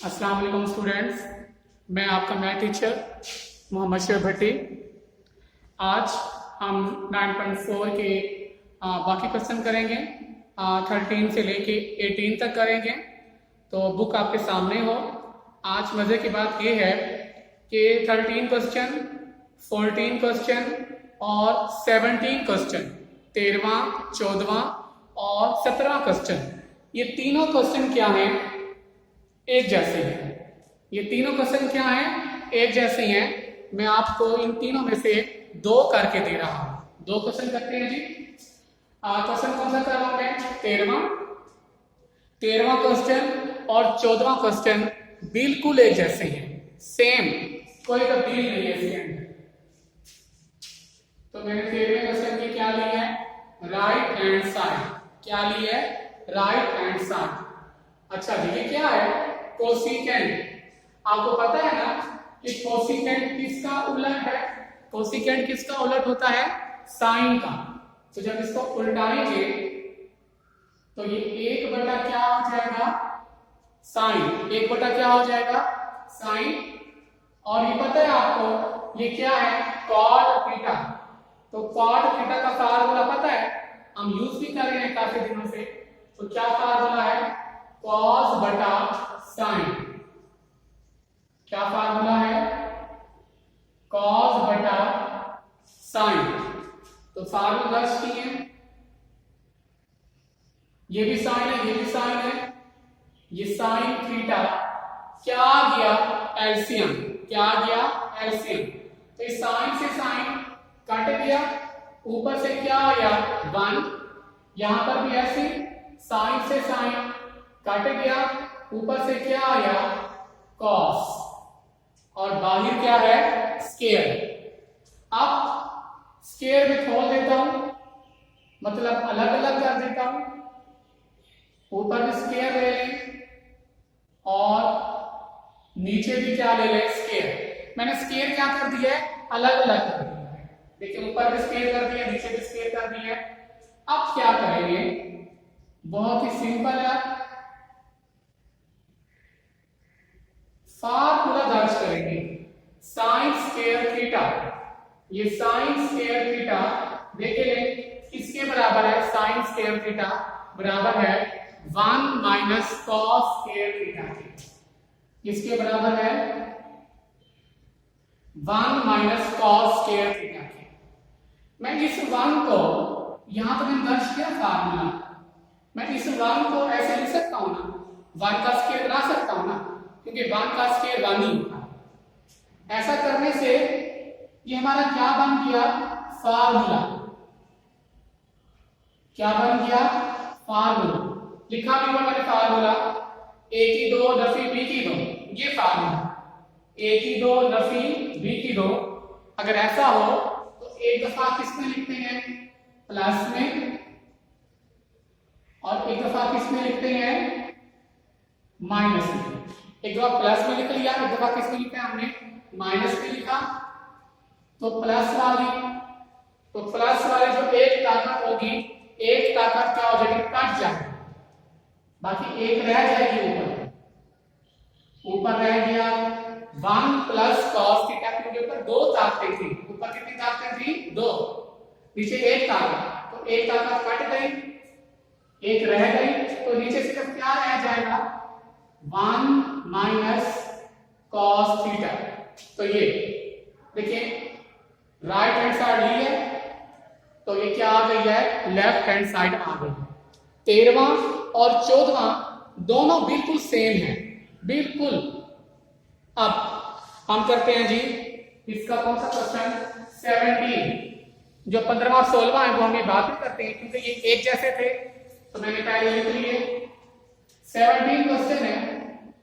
अस्सलाम वालेकुम स्टूडेंट्स, मैं आपका मैथ टीचर मोहम्मद शेर भट्टी। आज हम 9.4 के बाकी क्वेश्चन करेंगे। 13 से लेके 18 तक करेंगे। तो बुक आपके सामने हो। आज मज़े की बात यह है कि 13 क्वेश्चन, 14 क्वेश्चन और 17 क्वेश्चन, 13वां, 14वां और 17वां क्वेश्चन, ये तीनों क्वेश्चन क्या हैं? एक जैसे हैं। ये तीनों क्वेश्चन क्या हैं? एक जैसे हैं। मैं आपको इन तीनों में से दो करके दे रहा हूं। दो क्वेश्चन करते हैं जी। क्वेश्चन कौन सा कर रहा हूं मैं? 13वां क्वेश्चन और 14वां क्वेश्चन बिल्कुल एक जैसे हैं, सेम, कोई तब्दीली नहीं है इसके अंदर। तो मैंने 13वें क्वेश्चन की क्या ली है? Right hand side. क्या ली है? Right hand side. अच्छा जी, ये क्या है? कोसिकेंट। आपको पता है ना कि कोसिकेंट किसका उलट है? कोसिकेंट किसका उलट होता है? साइन का। तो जब इसको उल्टाएंगे तो ये 1 बटा क्या हो जाएगा? साइन। 1 बटा क्या हो जाएगा? साइन। और ये पता है आपको ये क्या है? Cot theta. तो कॉट थीटा का फार्मूला पता है, हम यूज भी कर रहे हैं काफी दिनों से। तो क्या फार्मूला है? कॉस बटा साइन। क्या फार्मूला है? कॉस बटा साइन। तो फार्मूला दर्ज किए। ये भी साइन है, ये भी साइन है। ये साइन थीटा क्या आ गया? एलसीएम। क्या आ गया? एलसीएम। तो इस साइन से साइन कट गया, ऊपर से क्या आया? 1। यहां पर भी ऐसे साइन से साइन कट गया, ऊपर से क्या आया? कॉस। और बाहर क्या है? स्केयर। अब स्केयर में खोल देता हूं, मतलब अलग अलग कर देता हूं। ऊपर भी स्केयर ले लें और नीचे भी क्या ले लें? स्केयर। मैंने स्केयर क्या कर दिया है? अलग अलग कर दिया है। देखिए, ऊपर भी स्केयर कर दिया, नीचे भी स्केयर कर दिया है। अब क्या करेंगे? बहुत ही सिंपल है। फार्मूला दर्ज करेंगे। Sine square theta. ये साइन स्क्वायर थीटा देखिए किसके बराबर है? साइन स्क्वायर थीटा बराबर है 1 माइनस कॉस स्क्वायर थीटा के। किसके बराबर है? 1 माइनस कॉस स्क्वायर थीटा के। मैं इस 1 को यहां पर मैंने दर्ज किया फार्मूला। मैं इस 1 को ऐसे लिख सकता हूं ना, 1 का स्क्वायर बना सकता हूं ना, क्योंकि 1 का स्क्वायर 1 ही होता है। ऐसा करने से ये हमारा क्या बन गया? फार्मूला। क्या बन गया? फार्मूला। लिखा भी हुआ मैंने फार्मूला, a की 2 नफी b की 2। ये फार्मूला a की 2 नफी b की 2। अगर ऐसा हो तो एक दफा किसमें लिखते हैं? प्लस में। और एक दफा किसमें लिखते हैं? माइनस में। एक दफा प्लस में लिख लिया, एक दफा किसमें लिखा है हमने? माइनस में लिखा। तो प्लस वाली जो एक ताकत होगी, एक ताकत क्या हो जाएगी? कट जाएगी। बाकी एक रह जाएगी ऊपर रह गया 1 प्लस कॉस थीटा, क्योंकि ऊपर 2 ताकतें थी। ऊपर कितनी ताकतें थी? 2। नीचे एक ताकत, तो एक ताकत कट गई, एक रह गई। तो नीचे सिर्फ क्या रह जाएगा? 1 माइनस कॉस थीटा। तो ये देखिए राइट हैंड साइड ली है, तो ये क्या आ गई है? लेफ्ट हैंड साइड आ गई। 13वां और 14वां दोनों बिल्कुल सेम है, बिल्कुल। अब हम करते हैं जी इसका कौन सा क्वेश्चन? 17। जो 15वां और 16वां है वो हम ये बात भी करते हैं, क्योंकि ये एक जैसे थे, तो मैंने पहले लिख लिए। 17 क्वेश्चन है,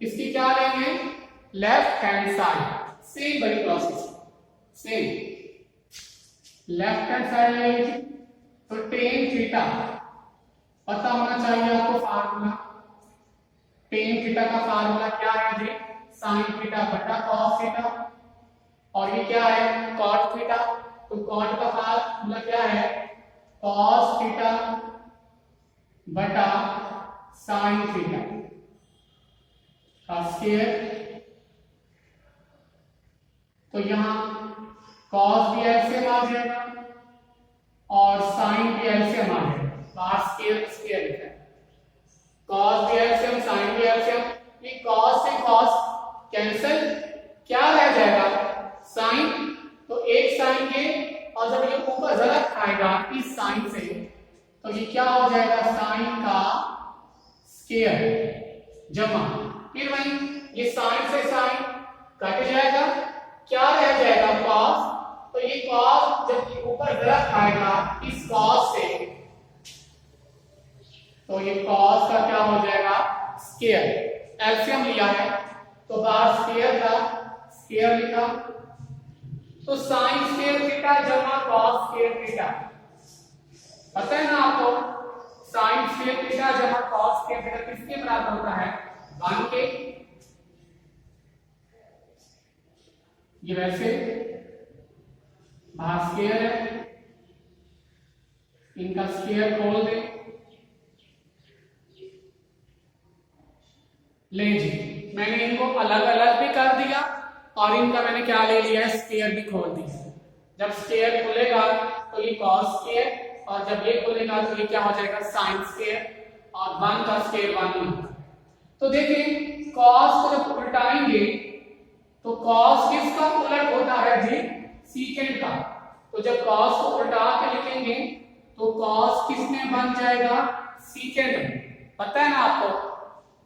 इसकी क्या लेंगे? Left hand side. सेम बड़ी process, same. Left hand side लेंगे तो टेन थीटा पता होना चाहिए आपको फार्मूला। टेन थीटा का फार्मूला क्या है जी? साइन थीटा बटा कॉस थीटा। और ये क्या है? Cot theta. तो कॉट का फार्मूला क्या है? कॉस थीटा बटा साइन थीटा। स्क्वायर, तो यहाँ कॉस भी एलसीएम आ जाएगा और साइन भी एलसीएम आ जाएगा, बाहर स्क्वायर स्क्वायर लिखा है, कॉस भी एलसीएम साइन भी एलसीएम, ये कॉस से कॉस कैंसिल, क्या रह जाएगा साइन, तो एक साइन ये, और जब ये ऊपर जरा खाएगा इस साइन से तो ये क्या हो जाएगा साइन का स्क्वायर जमा, फिर वही ये साइन से साइन कट जाएगा, क्या रह जाएगा कॉस, तो ये कॉस जब ये ऊपर जरा खाएगा इस कॉस से तो ये कॉस का क्या हो जाएगा स्क्वायर, एलसीएम लिया है तो बाहर स्क्वायर का स्क्वायर लिखा, तो साइन स्क्वायर थीटा जमा कॉस स्क्वायर थीटा, पता है ना आपको साइन स्क्वायर थीटा जमा कॉस स्क्वायर थीटा किसके बराबर होता है 1 के, ये वैसे बाहर स्क्वायर है, इनका स्क्वायर खोल दे, ले जी मैंने इनको अलग अलग भी कर दिया और इनका मैंने क्या ले लिया है स्क्वायर भी खोल दिया, जब स्क्वायर खुलेगा तो ये कॉस स्क्वायर और जब ये खुलेगा तो ये क्या हो जाएगा साइन स्क्वायर और 1 का स्क्वायर 1। तो देखिए कॉस को जब उल्टाएंगे तो कॉस किसका उलट होता है जी सीकेंड का, तो जब कॉस को उल्टा के लिखेंगे तो कॉस किसमें बन जाएगा सीकेंड में, पता है ना आपको,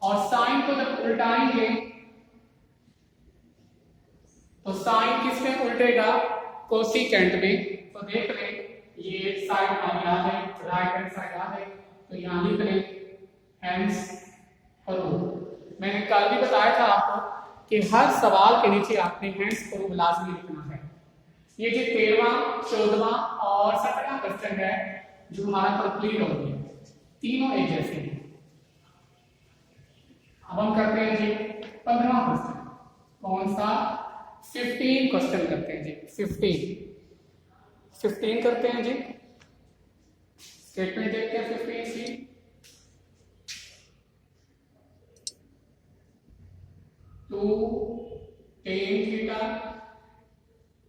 और साइन को जब उल्टाएंगे तो साइन किस में उल्टेगा कोसिकेंट में, तो देख ले ये साइड हमें याद है राइट हैंड साइड याद है, तो यहां लिख ले हैंड्स प्रूव, मैंने कल भी बताया था आपको कि हर सवाल के नीचे आपने हैंड्स प्रूव लाजमी लिखना है, ये जो 13वां 14वां और 17वां क्वेश्चन है जो हमारा कंप्लीट हो गया, तीनों एक जैसे हैं। अब हम करते हैं जी 15वां क्वेश्चन, कौन सा 15 क्वेश्चन करते हैं जी 15 करते हैं जी, स्टेटमेंट देखते हैं 15 की, two tan theta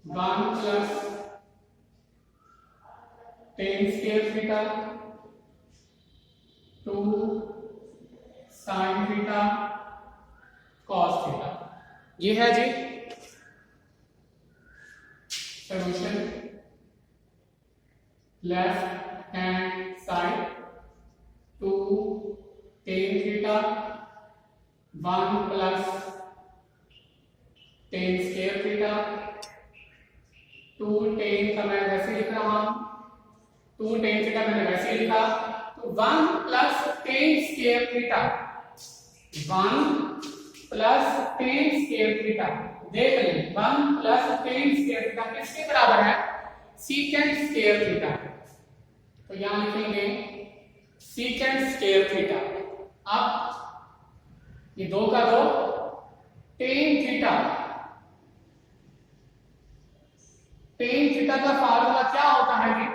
1 plus tan square theta 2 sine theta cos theta, ये है जी solution, left hand side 2 tan theta 1 plus tan square theta, 2 tan का मैं वैसे लिख रहा हूं, 2 टेन थीटा मैंने वैसे लिखा, तो 1 plus tan square theta 1 plus tan square theta, देख लें 1 प्लस टेन स्क्वायर थीटा किसके बराबर है सीकेंट स्क्वायर थीटा, तो यहां लिखेंगे सीकेंट स्क्वायर थीटा, अब ये 2 का 2 टेन थीटा, टेन थीटा का फार्मूला क्या होता है जी,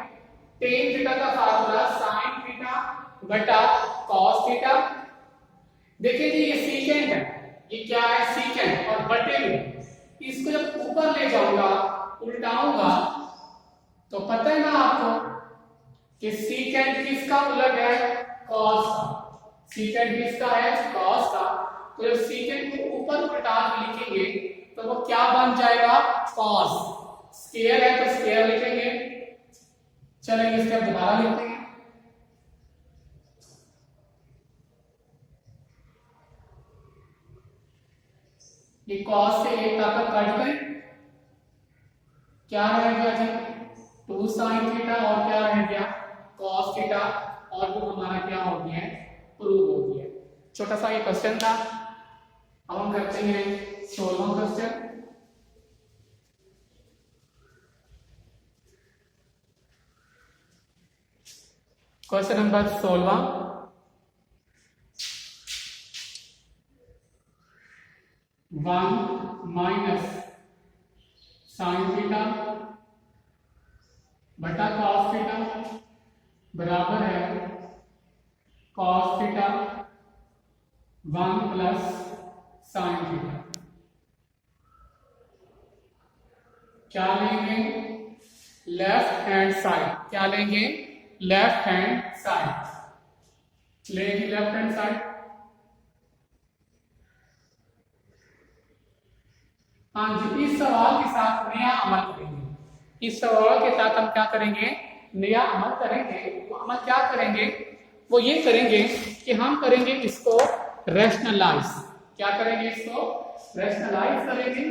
टेन थीटा का फार्मूला साइन थीटा बटा कॉस थीटा, देखिए जी ये सीकेंट है, ये क्या है सीकेंट और बटे में, इसको जब ऊपर ले जाऊंगा उल्टाऊंगा तो पता है ना आपको कि सीकेंट किसका उलट है कॉस का, सीकेंट किसका है कॉस का, तो जब सीकेंट को ऊपर उल्टा के लिखेंगे तो वो क्या बन जाएगा कॉस, स्क्वायर है तो स्क्वायर लिखेंगे, चलेंगे स्टेप दोबारा लिखते हैं, ये कॉस से एक ताकत कट गई, क्या रह गया जी 2 साइन थीटा और क्या रह गया कॉस थीटा, और वो हमारा क्या हो गया है प्रूव हो गया, छोटा सा ये क्वेश्चन था। अब हम करते हैं 16वां question, question number 16, 1 minus sine theta बटा कॉस थीटा बराबर है cos theta 1 plus sine theta. क्या लेंगे? Left hand side. क्या लेंगे? लेफ्ट हैंड साइड लेंगे, लेफ्ट हैंड साइड। हाँ जी, इस सवाल के साथ नया अमल करेंगे। इस सवाल के साथ हम क्या करेंगे? नया अमल करेंगे। तो अमल क्या करेंगे? वो ये करेंगे कि हम करेंगे इसको रैशनलाइज। क्या करेंगे? इसको रैशनलाइज करेंगे।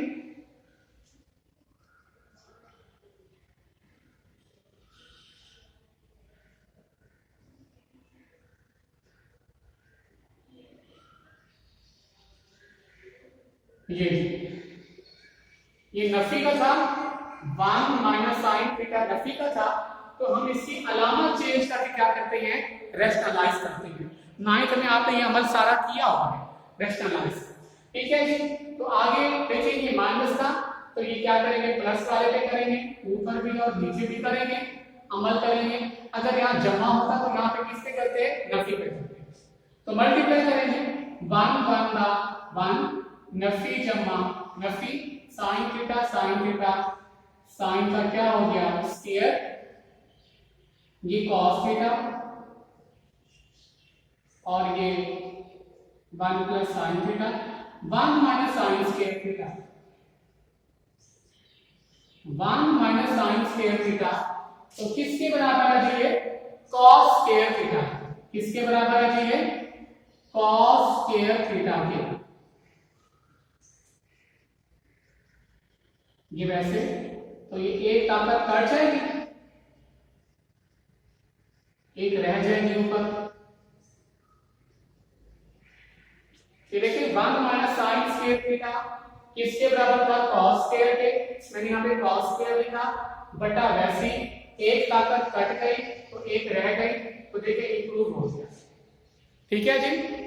ये नफी का था, 1 माइनस साइन थीटा नफी का था, तो हम इसकी अलामत चेंज करके क्या करते हैं? रैशनलाइज करते हैं। नाइन्थ में आपने ये अमल सारा किया हुआ है, रैशनलाइज। ठीक है जी। तो आगे देखेंगे माइनस का, तो ये क्या करेंगे? प्लस वाले पे करेंगे, ऊपर भी और नीचे भी करेंगे, अमल करेंगे। अगर यहाँ जमा होता तो यहाँ पे किससे करते हैं? नफी पे करते हैं। तो मल्टीप्लाई करेंगे, 1 1 1 नफी जमा नफी, साइन थीटा साइन का क्या हो गया? स्क्वायर, ये कॉस थीटा, और ये 1 plus sine theta, 1 minus sine square theta, 1 minus sine square theta. तो किसके बराबर है ये? Cos square theta. किसके बराबर है ये? कॉस स्क्वायर थीटा के। ये वैसे, तो ये एक ताकत कट जाएगी, एक रह जाएगी ऊपर। ये देखिए 1 माइनस साइन स्क्वायर थीटा किसके बराबर था? कॉस स्क्वायर के। मैंने यहाँ पे कॉस स्क्वायर लिखा, बटा वैसे एक ताकत कट गई तो एक रह गई, तो देखिए इंप्रूव हो गया। ठीक है जी।